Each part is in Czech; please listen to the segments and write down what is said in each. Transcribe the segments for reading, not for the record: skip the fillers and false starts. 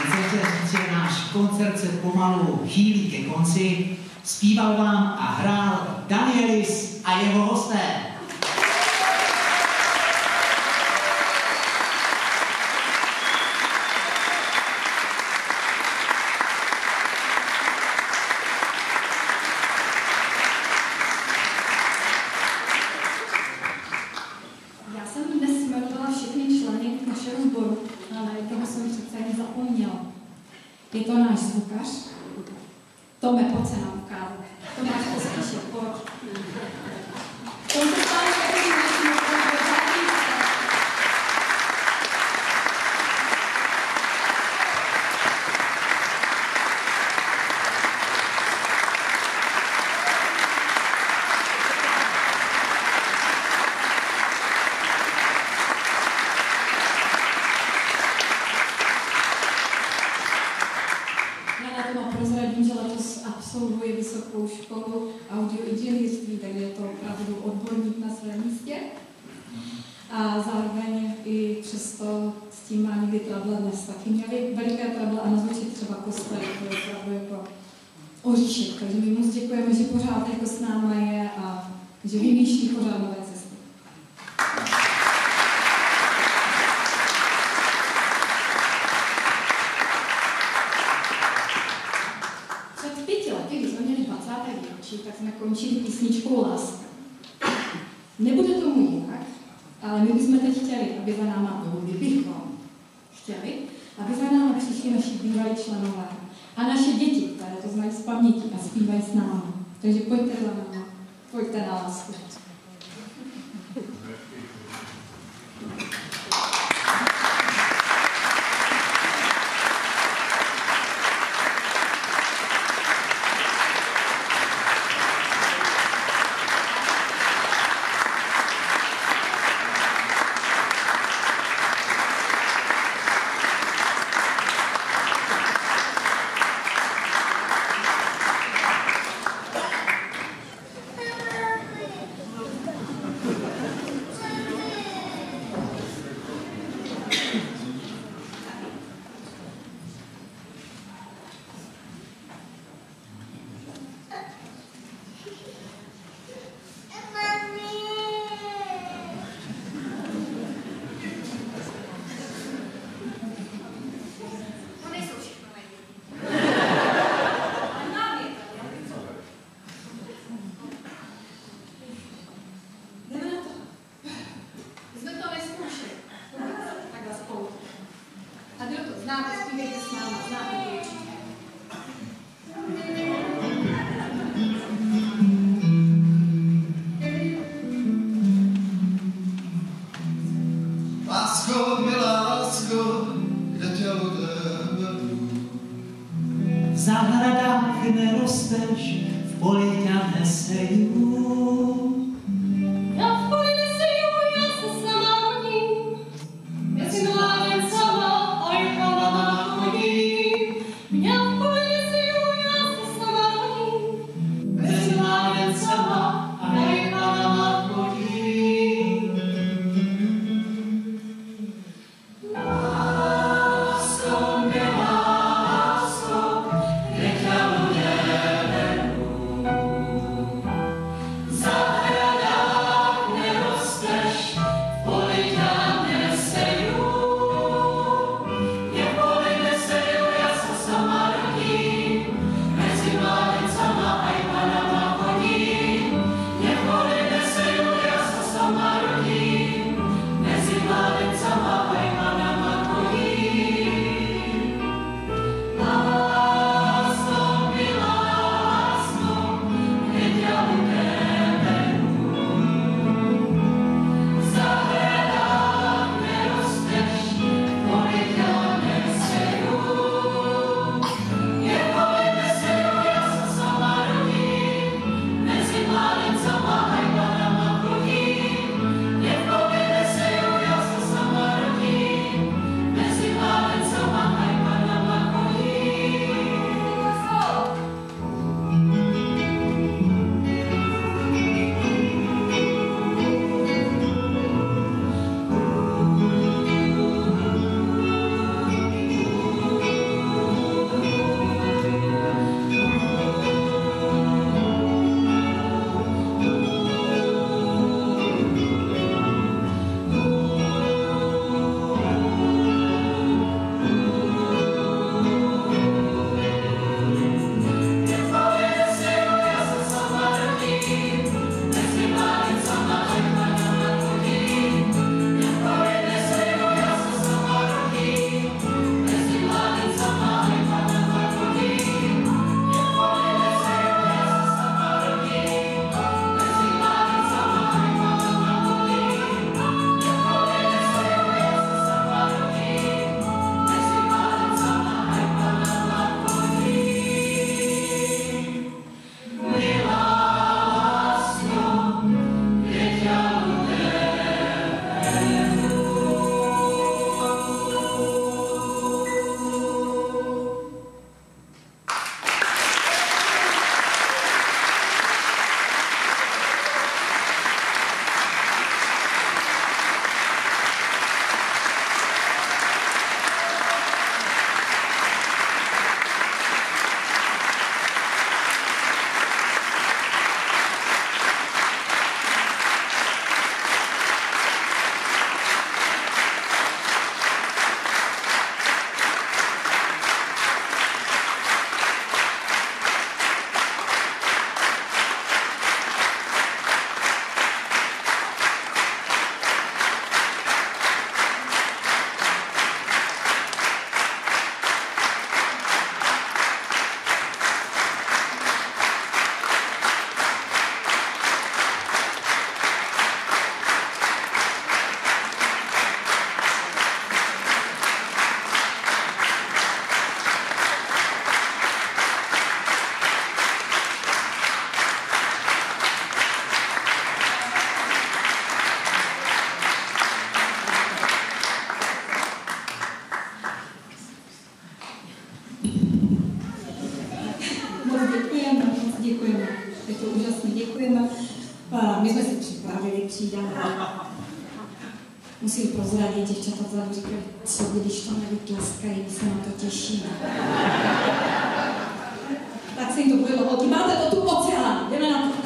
jsem chtěl říct, že náš koncert se pomalu chýlí ke konci. Zpíval vám a hrál Danielis a jeho hosté. Já jsem dnes jmenovala všechny členy našeho sboru, ale toho jsem přece jen zapomněla. Je to náš zvukař. Tome, pojď se nám ukázat. Tomáš Pospíšil, pojď. Tom se stále takový naším opravdu. Prozradím, že letos absolvuje vysokou školu audioinženýrství, takže je to opravdu odborník na svém místě. A zároveň i přesto s tím má někdy trable dnes taky měli veliké trable a nazvučit třeba kostel, to je opravdu jako oříšek. Takže my moc děkujeme, že pořád jako s náma je a že vymýšlí pořád nové cesty. Tak jsme končili písničkou Láska. Nebude tomu jinak, ale my bychom teď chtěli, aby za náma, aby za náma přišli naši bývalí členové a naše děti, které to znají z paměti a zpívají s námi. Takže pojďte za náma, pojďte na Lásku. V zahradách nerosteš, v polích já neseju. Já v poli neseju, já se sama hodím. Mezi mládencama a jak mama chodím. Já v poli neseju, já se sama hodím. Mezi mládencama a jak mama chodím. Lásko, nelásko, nechtěl neberu. Za Je to úžasné, děkujeme. My jsme si připravili přídavek. Musím prozradit, děvčata vzadu říkají, co když to nevytleskají, my se na to těšíme. Tak se jim to bude holky, máte to tu oceán, jdeme na to.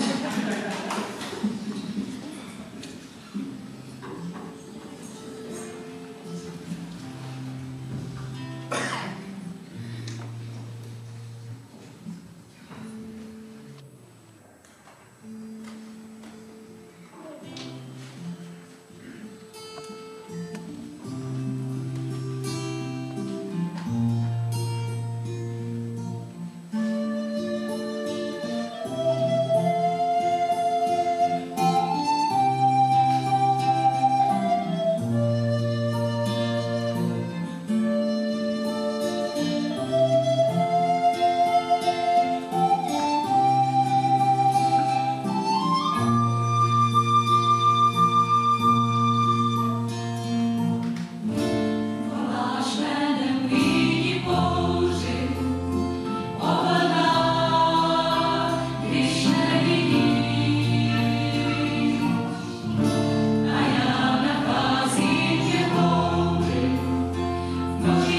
Noci